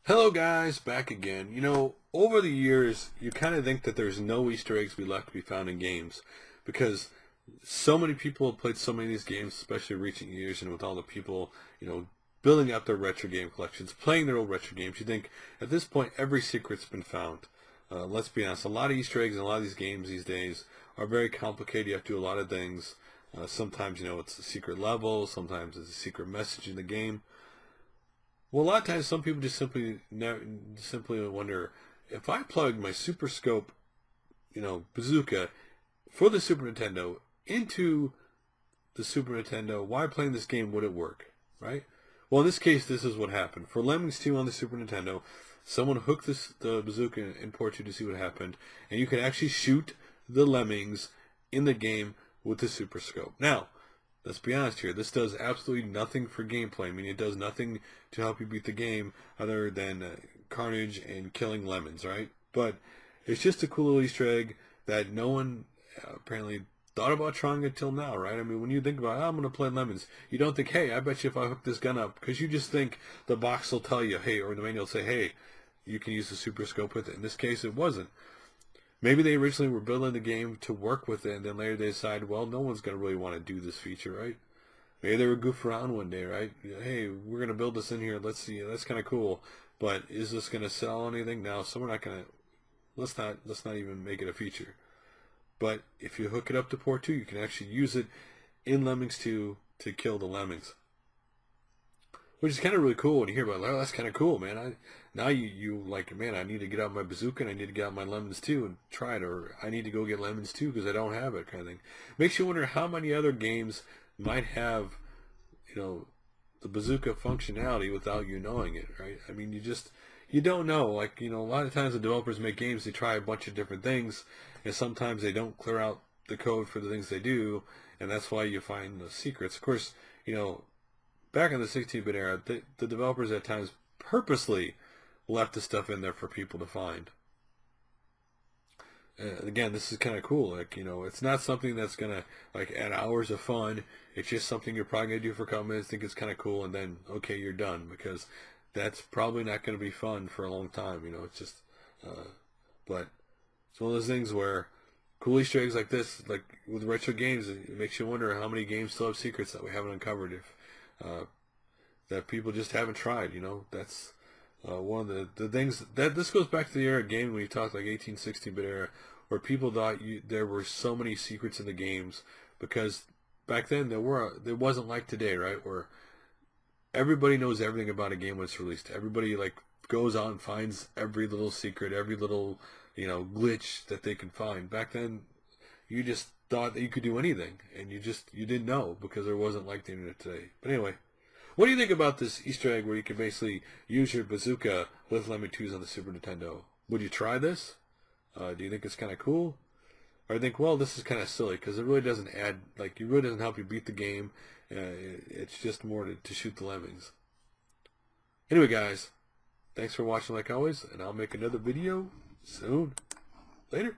Hello guys, back again. Over the years, you kind of think that there's no Easter eggs left to be found in games because so many people have played so many of these games, especially recent years, and with all the people, building up their retro game collections, playing their old retro games, you think at this point every secret's been found. Let's be honest, a lot of Easter eggs in a lot of these games these days are very complicated. You have to do a lot of things. Sometimes, it's a secret level, sometimes it's a secret message in the game. Well, a lot of times, some people just simply wonder, if I plug my Super Scope, bazooka for the Super Nintendo into the Super Nintendo, while playing this game, would it work, right? Well, in this case, this is what happened. For Lemmings 2 on the Super Nintendo, someone hooked the bazooka in port 2 to see what happened, and you could actually shoot the Lemmings in the game with the Super Scope. Now, let's be honest here. This does absolutely nothing for gameplay. I mean, it does nothing to help you beat the game other than carnage and killing lemons, right? But it's just a cool little Easter egg that no one apparently thought about trying until now, right? I mean, when you think about, I'm going to play lemons, you don't think, hey, I bet you if I hook this gun up, because you just think the box will tell you, hey, or the manual will say, hey, you can use the Super Scope with it. In this case, it wasn't. Maybe they originally were building the game to work with it, and then later they decided, well, no one's going to really want to do this feature, right? Maybe they were goof around one day, right? Hey, we're going to build this in here. Let's see. That's kind of cool. But is this going to sell anything? No, so we're not going to. Let's not even make it a feature. But if you hook it up to port 2, you can actually use it in Lemmings 2 to kill the lemmings. Which is kind of really cool when you hear about, oh, that's kind of cool, man. Now you like, man, I need to get out my bazooka and I need to get out my lemons too and try it, or I need to go get lemons too because I don't have it, kind of thing. Makes you wonder how many other games might have, the bazooka functionality without you knowing it, right? I mean, you don't know. Like, a lot of times the developers make games, they try a bunch of different things, and sometimes they don't clear out the code for the things they do, and that's why you find the secrets. Of course, back in the 16-bit era, the developers at times purposely left the stuff in there for people to find. Again, this is kind of cool. Like, it's not something that's going to, add hours of fun. It's just something you're probably going to do for a couple minutes, think it's kind of cool, and then, okay, you're done. Because that's probably not going to be fun for a long time. It's just, but it's one of those things where cool Easter eggs like this, like with retro games, it makes you wonder how many games still have secrets that we haven't uncovered. That people just haven't tried, that's one of the things that this goes back to the era of gaming when you talk like 16-bit era, where people thought there were so many secrets in the games, because back then there wasn't like today, right, where everybody knows everything about a game when it's released. Everybody goes out and finds every little secret, every little glitch that they can find. Back then, you just thought that you could do anything, and you didn't know because there wasn't like the internet today. But anyway. What do you think about this Easter egg where you can basically use your bazooka with Lemming 2s on the Super Nintendo? Would you try this? Do you think it's kind of cool? Or you think, well, this is kind of silly because it really doesn't add, it really doesn't help you beat the game. It's just more to shoot the lemmings. Anyway, guys, thanks for watching like always, and I'll make another video soon. Later.